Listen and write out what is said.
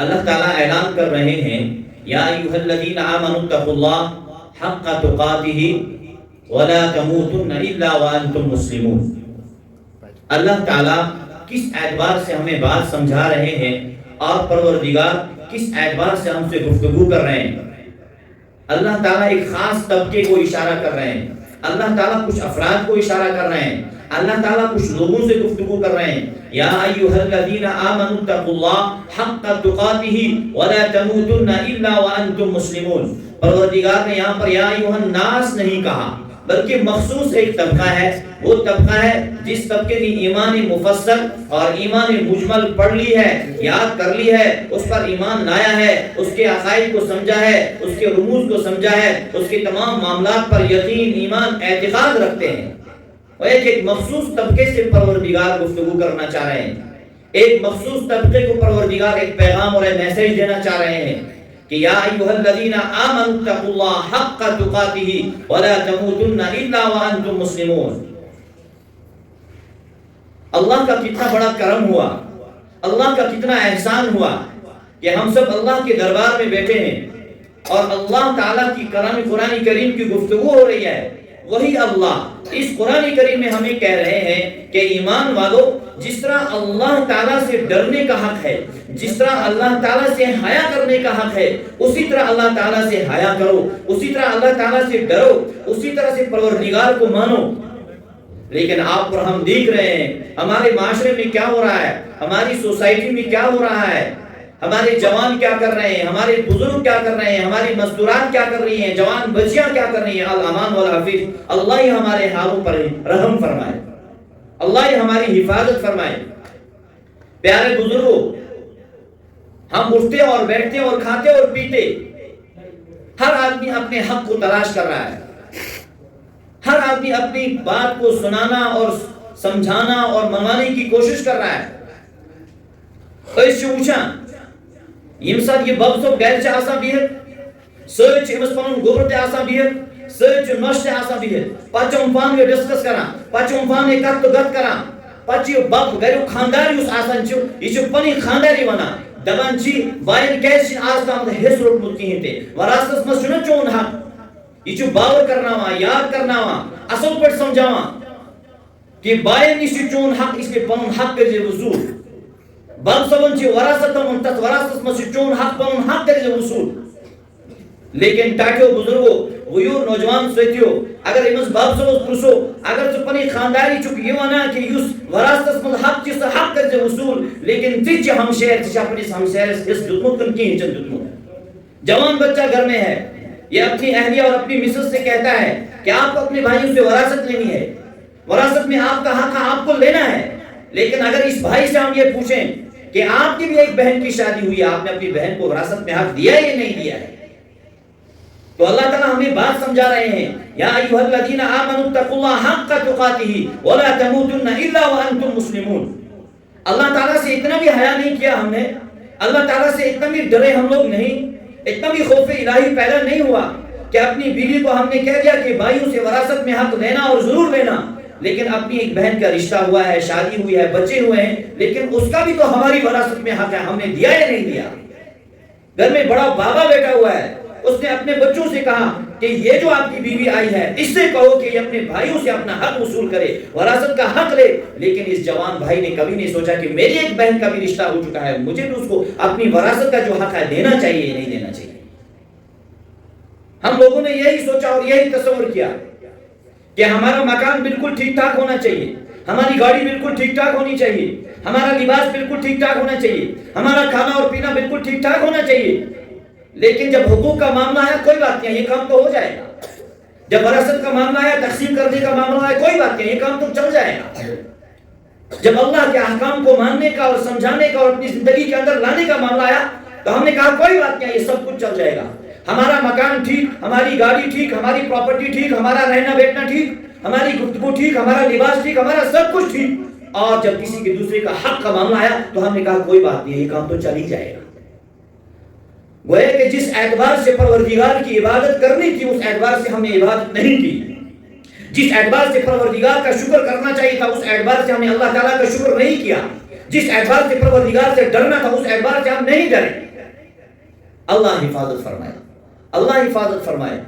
اللہ تعالیٰ اعلان کر رہے ہیں یا ایھا الذین آمنوا اتقوا اللہ حق تقاتہ ولا تموتن الا وانتم مسلمون۔ اللہ تعالیٰ کس اعتبار سے ہمیں بات سمجھا رہے ہیں اور پروردگار کس اعتبار سے ہم سے گفتگو کر رہے ہیں؟ اللہ تعالیٰ ایک خاص طبقے کو اشارہ کر رہے ہیں، اللہ تعالیٰ کچھ افراد کو اشارہ کر رہے ہیں، اللہ تعالیٰ کچھ لوگوں سے گفتگو کر رہے ہیں۔ یا ایھا الذین آمنوا اتقوا اللہ حق تقاتہ ولا تموتن الا وانتم مسلمون۔ پروردگار نے یہاں پر یا ایھا الناس نہیں کہا، بلکہ مخصوص ایک طبقہ ہے، وہ طبقہ ہے جس طبقے نے ایمان مفصل اور ایمان مجمل پڑھ لی ہے، یاد کر لی ہے، اس پر ایمان لایا ہے، اس کے عقائد کو سمجھا ہے، اس کے رموز کو سمجھا ہے، اس کے تمام معاملات پر یقین، ایمان، اعتقاد رکھتے ہیں۔ اور ایک مخصوص طبقے سے پروردگار گفتگو کرنا چاہ رہے ہیں، ایک مخصوص طبقے کو پروردگار ایک پیغام اور ایک میسج دینا چاہ رہے ہیں کہ یا ایھا الذین آمنوا اتقوا اللہ حق تقاتہ ولا تموتن الا وانتم مسلمون۔ اللہ کا کتنا بڑا کرم ہوا، اللہ کا کتنا احسان ہوا کہ ہم سب اللہ کے دربار میں بیٹھے ہیں اور اللہ تعالیٰ کی قرآن کریم کی گفتگو ہو رہی ہے۔ وہی اللہ اس قرآن کریم میں ہمیں کہہ رہے ہیں کہ ایمان والو، جس طرح اللہ تعالیٰ سے ڈرنے کا حق ہے، جس طرح اللہ تعالیٰ سے حیا کرنے کا حق ہے، اسی طرح اللہ تعالیٰ سے حیا کرو، اسی طرح اللہ تعالیٰ سے ڈرو، اسی طرح سے پروردگار کو مانو۔ لیکن آپ اور ہم دیکھ رہے ہیں ہمارے معاشرے میں کیا ہو رہا ہے، ہماری سوسائٹی میں کیا ہو رہا ہے، ہمارے جوان کیا کر رہے ہیں، ہمارے بزرگ کیا کر رہے ہیں، ہماری مزدورات کیا کر رہی ہیں، جوان بچیاں کیا کر رہی ہیں۔ الامان والحفیظ، اللہ ہی ہمارے حالوں پر رحم فرمائے، اللہ ہی ہماری حفاظت فرمائے۔ پیارے بزرگوں، ہم اٹھتے اور بیٹھتے اور کھاتے اور پیتے، ہر آدمی اپنے حق کو تلاش کر رہا ہے، ہر آدمی اپنی بات کو سنانا اور سمجھانا اور منوانے کی کوشش کر رہا ہے۔ تو اس سے پوچھا یم سات یہ بب صب گھر آسان بہت ست امس پن گوبر تہ آسان بہت ست نوش تہ آسان بہت پتہ پان ڈسکس کران پتہ پانے کت تو گت کران پتہ بب گھر خاندار اس آسان یہ پن خانداری ونان دپان بائن کیازِ آز تام حصہ روٹمت کہین تہ وراثتس مز چھُنہ چون حق، یہ باور کرناوان یاد کرناوان اصل پٲٹھۍ سمجھاوان کہ بائن نش چون حق، اس لیے پن حق کر وصول۔ بب صبن وراثت تت وراثت مز چون حق، پن حق کر وصول۔ لیکن ٹاٹھو بزرگو، غیور نوجوان ساتھیو، اگر امس بب صبس پرسو اگر ژٕ پنٕنۍ خانداری چھُکھ یہ ونان کہ یُس وراثتس مز حق چھ سہ حق کر وصول، لیکن ژٕ چھِ ہمشیر، ژٕ چھِ اپنس ہمشیرس حصہ دیتمت کن کہین چھن دیتمت۔ جوان بچہ گھر میں ہے، یہ اپنی اہلیہ اور اپنی مسز سے کہتا ہے کہ آپ کو اپنے بھائیوں سے وراثت لینی ہے، وراثت میں آپ کا حق آپ کو لینا ہے۔ لیکن اگر اس بھائی سے ہم یہ پوچھیں کہ آپ کی بھی ایک بہن کی شادی ہوئی ہے، آپ نے اپنی بہن کو وراثت میں حق دیا ہے یا نہیں دیا ہے، تو اللہ تعالیٰ ہمیں بات سمجھا رہے ہیں یا ایھا الذین آمنوا اتقوا اللہ حق تقاتہ ولا تموتن الا وانتم مسلمون۔ اللہ تعالیٰ سے اتنا بھی حیا نہیں کیا ہم نے، اللہ تعالیٰ سے اتنا بھی ڈرے ہم لوگ نہیں، اتنا بھی خوف الہی پیدا نہیں ہوا کہ اپنی بیوی کو ہم نے کہہ دیا کہ بھائیوں سے وراثت میں حق لینا اور ضرور لینا، لیکن اپنی ایک بہن کا رشتہ ہوا ہے، شادی ہوئی ہے، بچے ہوئے ہیں، لیکن اس کا بھی تو ہماری وراثت میں حق ہے، ہم نے دیا یا نہیں دیا۔ گھر میں بڑا بابا بیٹھا ہوا ہے، اس نے اپنے بچوں سے کہا کہ یہ جو آپ کی بیوی آئی ہے اس سے کہو کہ یہ اپنے بھائیوں سے اپنا حق وصول کرے، وراثت کا حق لے۔ لیکن اس جوان بھائی نے کبھی نہیں سوچا کہ میری ایک بہن کا بھی رشتہ ہو چکا ہے، مجھے بھی اس کو اپنی وراثت کا جو حق ہے دینا چاہیے یا نہیں دینا چاہیے۔ ہم لوگوں نے یہی سوچا اور یہی تصور کیا کہ ہمارا مکان بالکل ٹھیک ٹھاک ہونا چاہیے، ہماری گاڑی بالکل ٹھیک ٹھاک ہونی چاہیے، ہمارا لباس بالکل ٹھیک ٹھاک ہونا چاہیے، ہمارا کھانا اور پینا بالکل ٹھیک ٹھاک ہونا چاہیے۔ لیکن جب حقوق کا معاملہ ہے کوئی بات نہیں، یہ کام تو ہو جائے گا۔ جب وراثت کا معاملہ ہے، تقسیم کرنے کا معاملہ ہے، کوئی بات نہیں، یہ کام تو چل جائے گا۔ جب اللہ کے احکام کو ماننے کا اور سمجھانے کا اور اپنی زندگی کے اندر لانے کا معاملہ آیا تو ہم نے کہا کوئی بات نہیں، یہ سب کچھ چل جائے گا۔ ہمارا مکان ٹھیک، ہماری گاڑی ٹھیک، ہماری پراپرٹی ٹھیک، ہمارا رہنا بیٹھنا ٹھیک، ہماری گفتگو ٹھیک، ہمارا لباس ٹھیک، ہمارا سب کچھ ٹھیک۔ اور جب کسی کے دوسرے کا حق کا معاملہ آیا تو ہم نے کہا کوئی بات نہیں، یہ کام تو چل ہی جائے گا۔ گویا کہ جس اعتبار سے پروردگار کی عبادت کرنی تھی اس اعتبار سے ہم نے عبادت نہیں کی، جس اعتبار سے پروردگار کا شکر کرنا چاہیے تھا اس اعتبار سے ہم نے اللہ تعالیٰ کا شکر نہیں کیا، جس اعتبار سے پروردگار سے ڈرنا تھا اس اعتبار سے ہم نہیں ڈرے۔ اللہ حفاظت فرمائے، اللہ حفاظت فرمائے۔